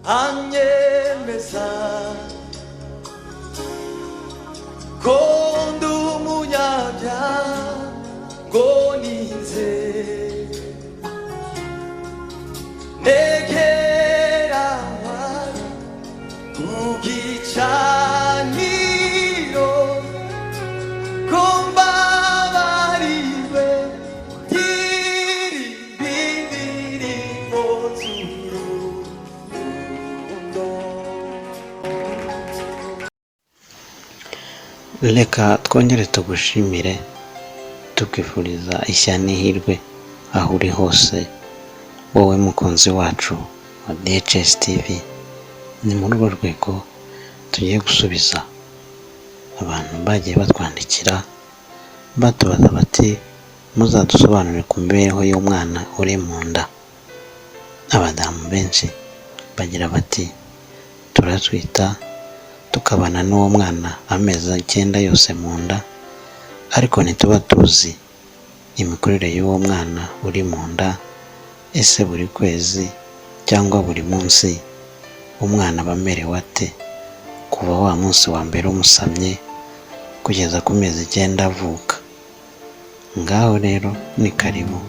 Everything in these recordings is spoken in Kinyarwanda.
anyemeza ko ndi umunyabyaha ngo ninze negera ku gicaniro ko mbabariwe ndirimbo z'urukundo. Reka twongere tugushimire tukwifuriza ishya n'ihirwe aho uri hose, wowe mukunzi wacu wa DHS TV. Ni muri urwo rwego tugiye gusubiza abantu bagiye batwandikira batubaza bati muzadusobanurire ku mibereho y'umwana uri mu nda. Abadamu benshi bagira bati turatwita tukabana n'uwo mwana amezi 9 yose mu nda, ariko ntituba tuzi imikurire y'uwo mwana uri mu nda, ese buri kwezi cyangwa buri munsi umwana bamerewe ate kuva wa munsi wa mbere umusamye kugeza ku mezi 9 avuka. Ngaho rero ni karibu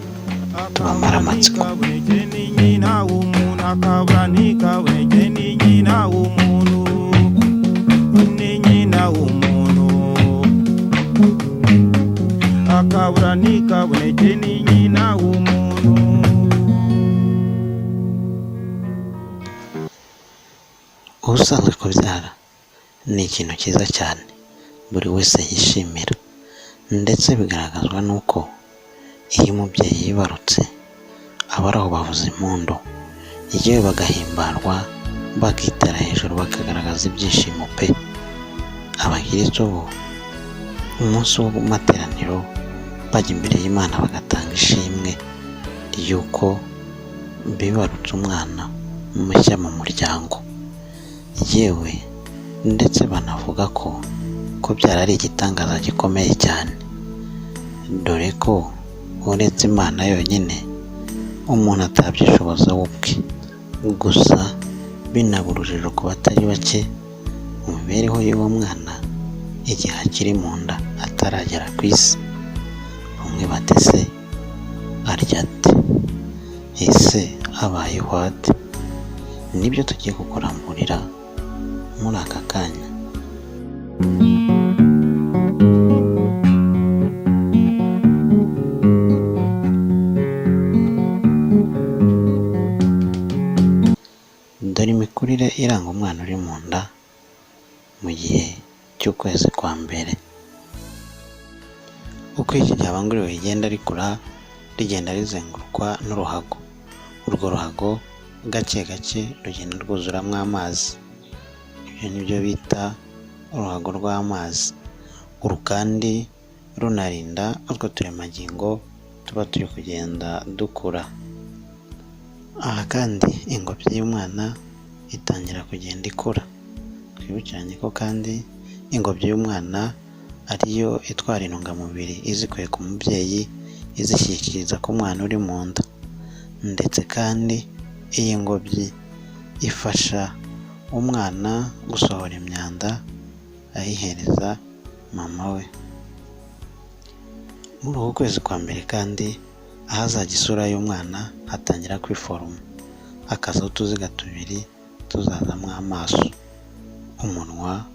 tubamara amatsiko. Ubusanzwe kubyara ni ikintu cyiza cyane buri wese yishimira, ndetse bigaragazwa n'uko iyo umubyeyi yibarutse abari aho bavuza impundu, igihe bagahimbarwa bakitera hejuru bakagaragaza ibyishimo pe. Abakristo bo umunsi w'amateraniro bajya imbere y'Imana bagatanga ishimwe yuko bibarutse umwana mushya mu muryango. Yewe ndetse banavuga ko kubyara ari igitangaza gikomeye cyane, dore ko uretse Imana yonyine umuntu atabyishoboza ubwe. Gusa binaba urujijo ku batari bake mu mibereho y'uwo mwana igihe akiri mu nda ataragera ku isi. Bamwe bati se arya ate, ese abayeho ate? Nibyo tugiye kukuramburira muri aka kanya. Dore imikurire iranga umwana uri mu nda mu gihe cy'ukwezi kwa mbere. Uko iki gihanguriwe rigenda rikura, rigenda rizengurukwa n'uruhago. Urwo ruhago gake gake rugenda rwuzuramo amazi, ibyo nibyo bita uruhago rw'amazi. Uru kandi runarinda utwo turemangingo tuba turi kugenda dukura. Aha kandi ingobyi y'umwana itangira kugenda ikura. Twibukiranye ko kandi ingobyi y'umwana ariyo itwara intungamubiri izikuye ku mubyeyi izishyikiriza ku mwana uri mu nda, ndetse kandi iyi ngobyi ifasha umwana gusohora imyanda ayihereza mama we. Muri uku kwezi kwa mbere kandi ahazajya isura y'umwana hatangira kwiforoma, hakazaho utuziga tubiri tuzazamo amaso, umunwa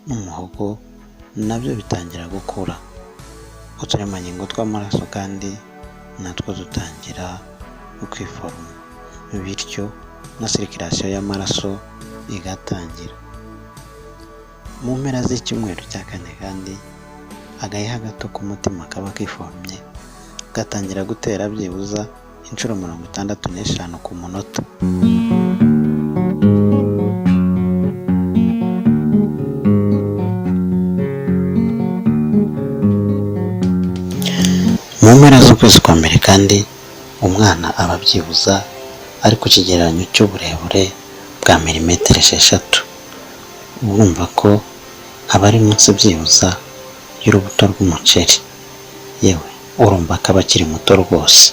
n'umuhogo nabyo bitangira gukura. Uturemangingo tw'amaraso kandi natwo dutangira kwiforoma, bityo na sirikirasiyo y'amaraso igatangira. Mu mpera z'icyumweru cya 4 kandi agaheha gato k'umutima kaba kiforomye gatangira gutera byibuza inshuro 65 ku munota. Mu mpera z'ukwezi kwa mbere kandi umwana aba abyibuza ari ku kigereranyo cy'uburebure bwa 6 milimetero. Urumva ko aba ari munsi byibuza y'urubuto rw'umuceri. Yewe urumva ko aba akiri muto rwose.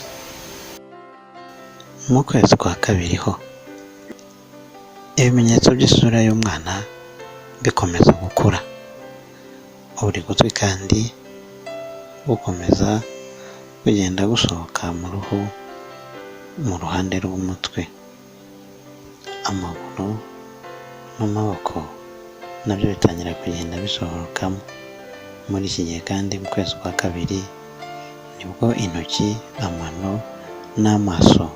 Mu kwezi kwa kabiri ho ibimenyetso by'isura y'umwana bikomeza gukura, buri gutwi kandi gukomeza kugenda gusohoka mu ruhu mu ruhande rw'umutwe, amaguru n'amaboko nabyo bitangira kugenda bisohokamo. Muri iki gihe kandi mu kwezi kwa kabiri nibwo intoki, amano n'amaso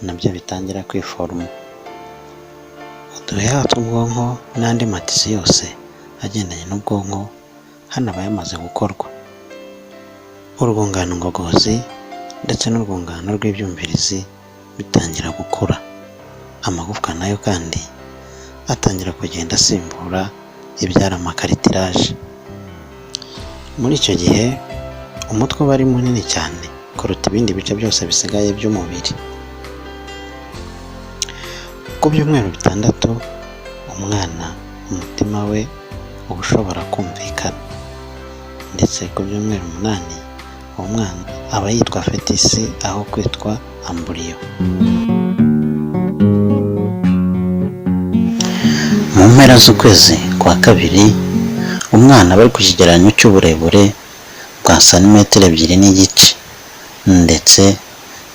nabyo bitangira kwiforoma. Uduheha tw'ubwonko n'andi matisi yose agendanye n'ubwonko hano aba yamaze gukorwa. Urwungano ngogozi ndetse n'urwungano rw'ibyumvirizi bitangira gukura. Amagufwa nayo kandi atangira kugenda asimbura ibyara amakaritiraje. Muri icyo gihe umutwe uba ari munini cyane kuruta ibindi bice byose bisigaye by'umubiri. Ku byumweru 6 umwana umutima we uba ushobora kumvikana, ndetse ku byumweru 8 uwo mwana aba yitwa fetisi aho kwitwa amburiyo. Mu mpera z'ukwezi kwa kabiri umwana aba ari ku kigereranyo cy'uburebure bwa santimetero 2.5 ndetse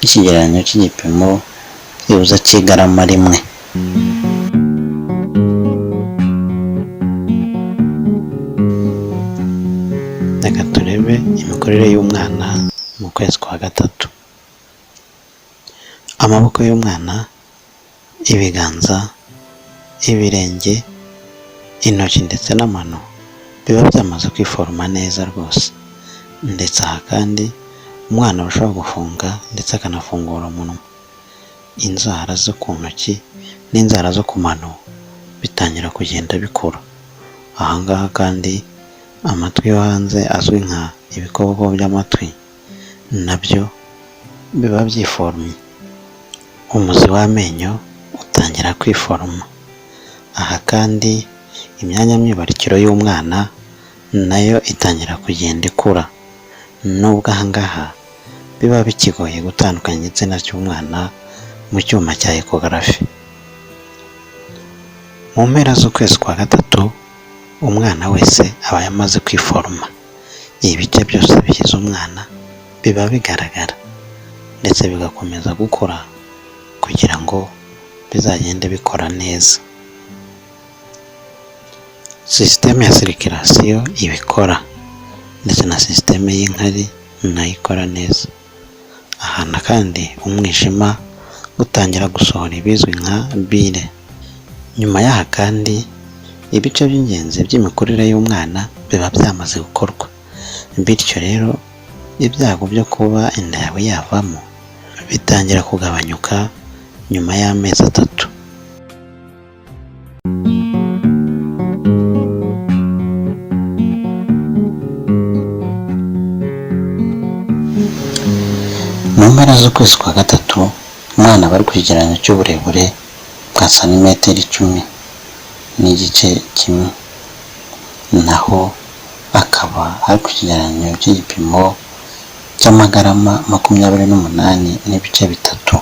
n'ikigereranyo cy'igipimo byibuze cy'igarama 1. Reka turebe imikorere y'umwana mu kwezi kwa 3. Amaboko y'umwana, ibiganza, ibirenge, intoki ndetse n'amano biba byamaze kwiforoma neza rwose, ndetse aha kandi umwana aba ashobora gufunga ndetse akanafungura umunwa. Inzara zo ku ntoki n'inzara zo ku mano bitangira kugenda bikura. Aha ngaha kandi amatwi yo hanze azwi nka ibikobobo by'amatwi nabyo biba byiforomye. Umuzi w'amenyo utangira kwiforoma. Aha kandi imyanya myibarukiro y'umwana nayo itangira kugenda ikura, nubwo aha ngaha biba bikigoye gutandukanya igitsina cy'umwana mu cyuma cya ekogarafi. Mu mpera z'ukwezi kwa 3 umwana wese aba yamaze kwiforoma. Ibice byose bigize umwana biba bigaragara ndetse bigakomeza gukura kugira ngo bizagende bikora neza. Sisiteme ya sirikirasiyo ibikora ndetse na sisiteme y'inkari nayo ikora neza. Ahana kandi umwijima utangira gusohora ibizwi nka bile. Nyuma y'aha kandi ibice by'ingenzi by'imikurire y'umwana biba byamaze gukorwa, bityo rero ibyago byo kuba inda yawe yavamo bitangira kugabanyuka nyuma y'amezi 3. Mu mpera z'ukwezi kwa 3 umwana aba ari ku kigereranyo cy'uburebure bwa santimetero 10.1, naho akaba ari ku kigereranyo cy'igipimo cy'amagarama 28.3.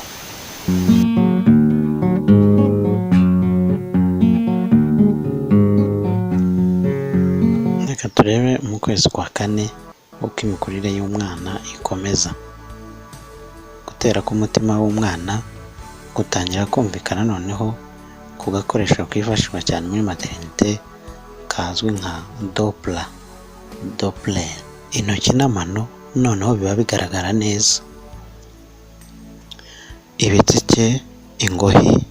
Reka turebe mu kwezi kwa 4 uko imikurire y'umwana ikomeza. Gutera k'umutima w'umwana gutangira kumvikana noneho ku gakoresho kifashishwa cyane muri maternité kazwi nka Doppler. Intoki n'amano noneho biba bigaragara neza. Ibitsike, ingohi,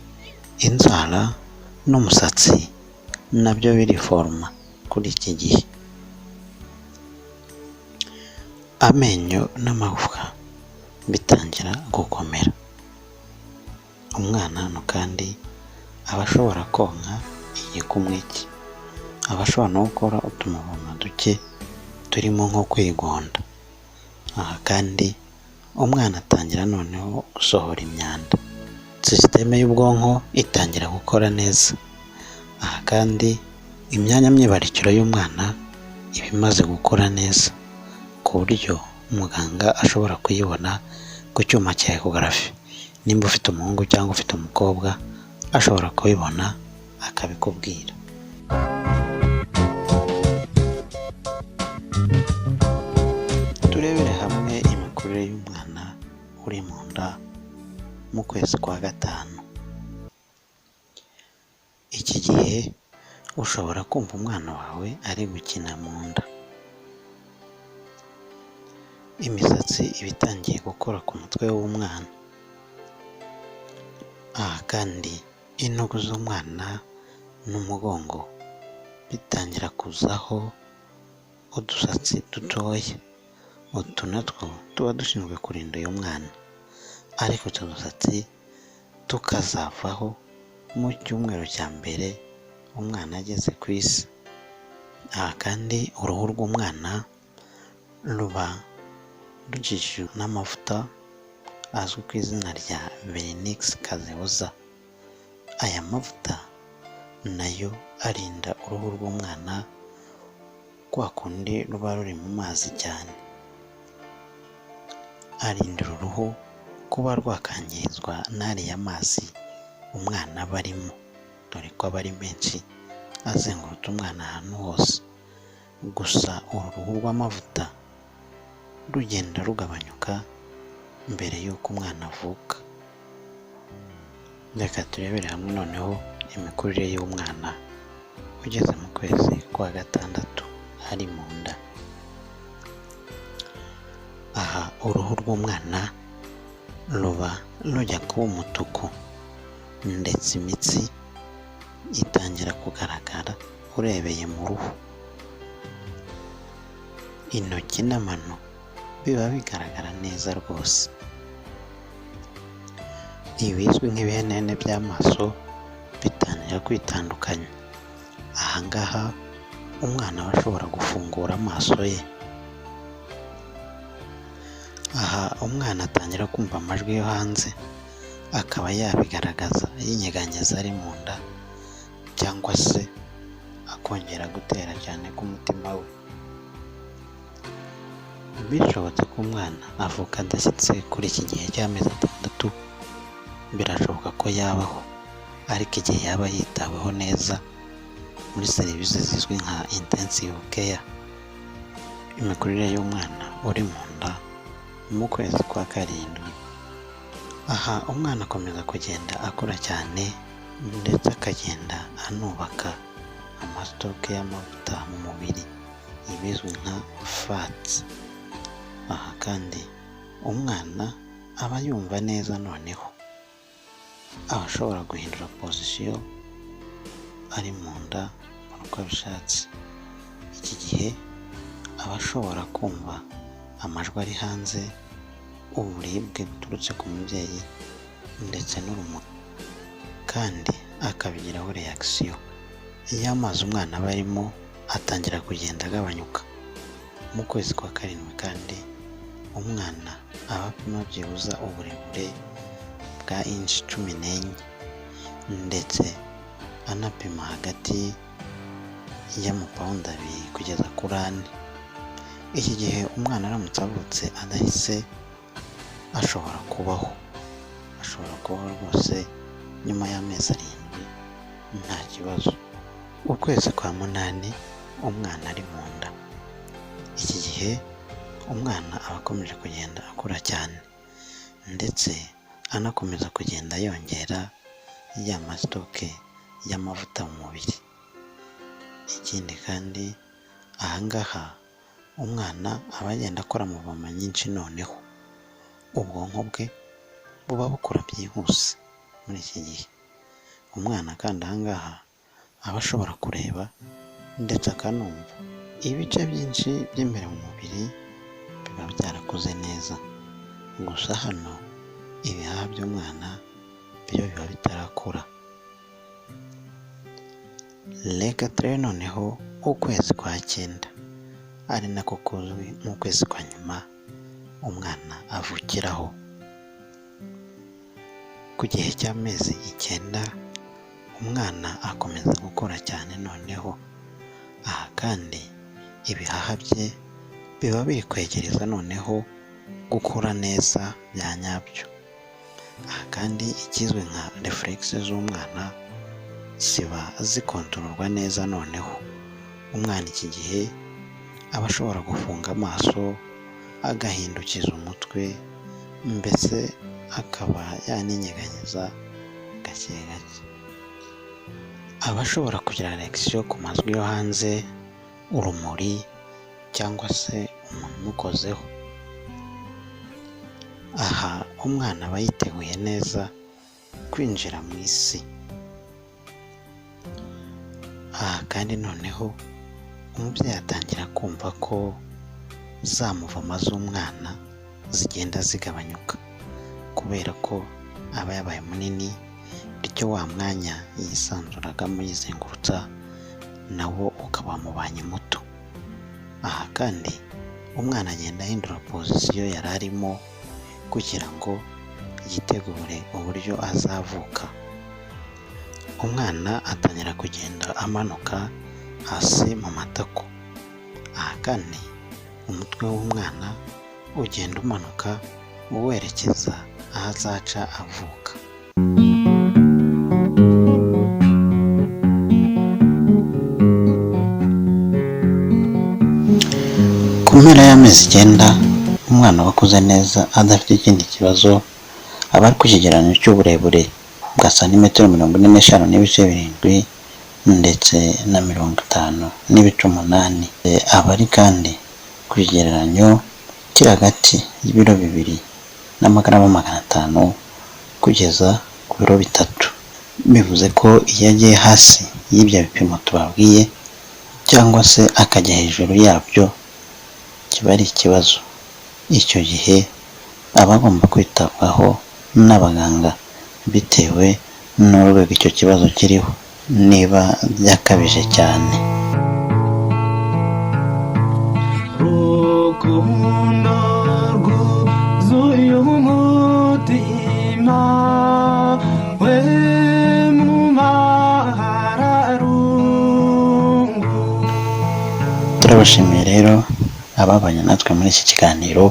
inzara n'umusatsi nabyo biriforoma kuri iki gihe. Amenyo n'amagufwa bitangira gukomera. Umwana hano kandi aba ashobora konka igikumwe cye, aba ashobora no gukora utumavoma duke turimo nko kwigonda. Aha kandi umwana atangira noneho gusohora imyanda. Sisiteme y'ubwonko itangira gukora neza. Aha kandi imyanya myibarukiro y'umwana iba imaze gukora neza ku buryo umuganga ashobora kuyibona ku cyuma cya ekogarafi. Nimba ufite umuhungu cyangwa ufite umukobwa ashobora kubibona akabikubwira. Turebere hamwe imikurire y'umwana uri mu nda mu kwezi kwa gatanu. Iki gihe ushobora kumva umwana wawe ari gukina mu nda. Imisatsi iba itangiye gukora ku mutwe w'umwana. Aha kandi intugu z'umwana n'umugongo bitangira kuzaho udusatsi dutoya. Utu natwo tuba dushinzwe kurinda uyu mwana, ariko utu dusatsi tukazavaho mu cyumweru cya mbere umwana ageze ku isi. Aha kandi uruhu rw'umwana ruba rukikijwe n'amavuta azwi ku izina rya Vernix Caseosa. Aya mavuta nayo arinda uruhu rw'umwana kwa kundi ruba ruri mu mazi cyane. Arinda uruhu kuba rwakangirizwa n'ariya mazi umwana aba arimo, dore ko aba ari menshi azengurutse umwana ahantu hose. Gusa uru ruhu rw'amavuta rugenda rugabanyuka mbere y'uko umwana avuka. Reka turebere hamwe noneho imikurire y'umwana ugeze mu kwezi kwa gatandatu ari mu nda. Aha uruhu rw'umwana ruba rujya kuba umutuku, ndetse imitsi itangira kugaragara urebeye mu ruhu. Intoki n'amano biba bigaragara neza rwose. Ibizwi nk'ibihenene by'amaso bitangira kwitandukanya. Aha ngaha umwana aba ashobora gufungura amaso ye. Aha umwana atangira kumva amajwi yo hanze, akaba yabigaragaza yinyeganyeza ari mu nda, cyangwa se akongera gutera cyane k'umutima we. Bishobotse ko umwana avuka adashyitse kuri iki gihe cy'amezi 6, birashoboka ko yabaho, ariko igihe yaba yitaweho neza muri serivisi zizwi nka intensive care. Imikurire y'umwana uri mu nda mu kwezi kwa 7. Aha umwana akomeza kugenda akura cyane, ndetse akagenda anubaka amasitoke y'amavuta mu mubiri, ibizwi nka fats. Aha kandi umwana aba yumva neza, noneho aba ashobora guhindura pozisiyo ari mu nda uko abishatse. Iki gihe aba ashobora kumva amajwi ari hanze, uburibwe buturutse ku mubyeyi, ndetse n'urumuri, kandi akabigiraho reaction. Iyo amazi umwana aba arimo atangira kugenda agabanyuka. Mu kwezi kwa 7 kandi umwana aba apima byibuza uburebure bwa inch 14, ndetse anapima hagati y'amapawundi 2 kugeza kuri 4. Iki gihe umwana aramutse avutse adahise ashobora kubaho rwose nyuma y'amezi 7 nta kibazo. Ukwezi kwa 8 umwana ari mu nda. Iki gihe umwana aba akomeje kugenda akura cyane, ndetse anakomeza kugenda yongera ya masitoke y'amavuta mu mubiri. Ikindi kandi aha ngaha umwana aba agenda akora muvoma nyinshi, noneho ubwonko bwe buba bukora byihuse muri iki gihe. Umwana kandi aha ngaha aba ashobora kureba ndetse akanumva. Ibice byinshi by'imbere mu mubiri biba byarakuze neza, gusa hano ibihaha by'umwana byo biba bitarakura. Reka turebe noneho ukwezi kwa 9, ari nako kuzwi nk'ukwezi kwa nyuma umwana avukiraho. Ku gihe cy'amezi 9 umwana akomeza gukura cyane noneho. Aha kandi ibihaha bye biba biri kwegereza noneho gukura neza bya nyabyo. Aha kandi ikizwi nka reflexe z'umwana ziba zikontororwa neza. Noneho umwana iki gihe aba ashobora gufunga amaso, agahindukiza umutwe, mbese akaba yaninyeganyeza gake gake. Aba ashobora kugira reaction ku majwi yo hanze, urumuri cyangwa se umuntu umukozeho. Aha umwana aba yiteguye neza kwinjira mu isi. Aha kandi noneho umubyeyi atangira kumva ko za muvoma z'umwana zigenda zigabanyuka, kubera ko aba yabaye munini, bityo wa mwanya yisanzuragamo yizengurutsa nawo ukaba wamubanye muto. Aha kandi umwana agenda ahindura pozisiyo yari arimo kugira ngo yitegure uburyo azavuka. Umwana atangira kugenda amanuka hasi mu matako. Aha kandi umutwe w'umwana ugenda umanuka werekeza aho azaca avuka. Ku mpera y'amezi 9 umwana wakuze neza adafite ikindi kibazo aba ari ku kigereranyo cy'uburebure bwa santimetero 45 n'ibice 7 ndetse na 50 n'ibice 8. Aba ari kandi ku kigereranyo kiri hagati y'ibiro 2 n'amagarama 500 kugeza ku biro 3. Bivuze ko iyo agiye hasi y'ibyo bipimo tubabwiye cyangwa se akajya hejuru yabyo kiba ari ikibazo. Icyo gihe aba agomba kwitabwaho n'abaganga bitewe n'urwego icyo kibazo kiriho, niba byakabije cyane. Rukundo rwuzuye umutima we mu mahararungu. Turabashimiye rero ababanye natwe muri iki kiganiro,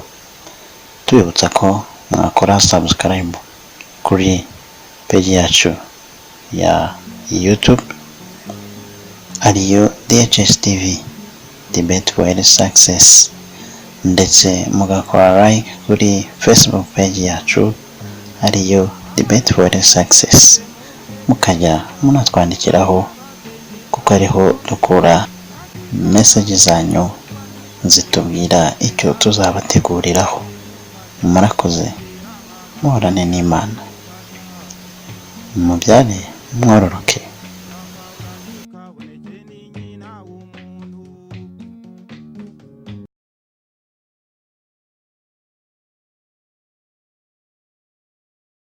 tubibutsa ko mwakora subscribe kuri page yacu ya YouTube ariyo DHS TV Debate for Success, ndetse mugakora like kuri Facebook page yacu ariyo Debate for Success, mukajya munatwandikiraho kuko ariho dukura message zanyu zitubwira icyo tuzabateguriraho. Murakoze, muhorane n'Imana, mubyare mwororoke.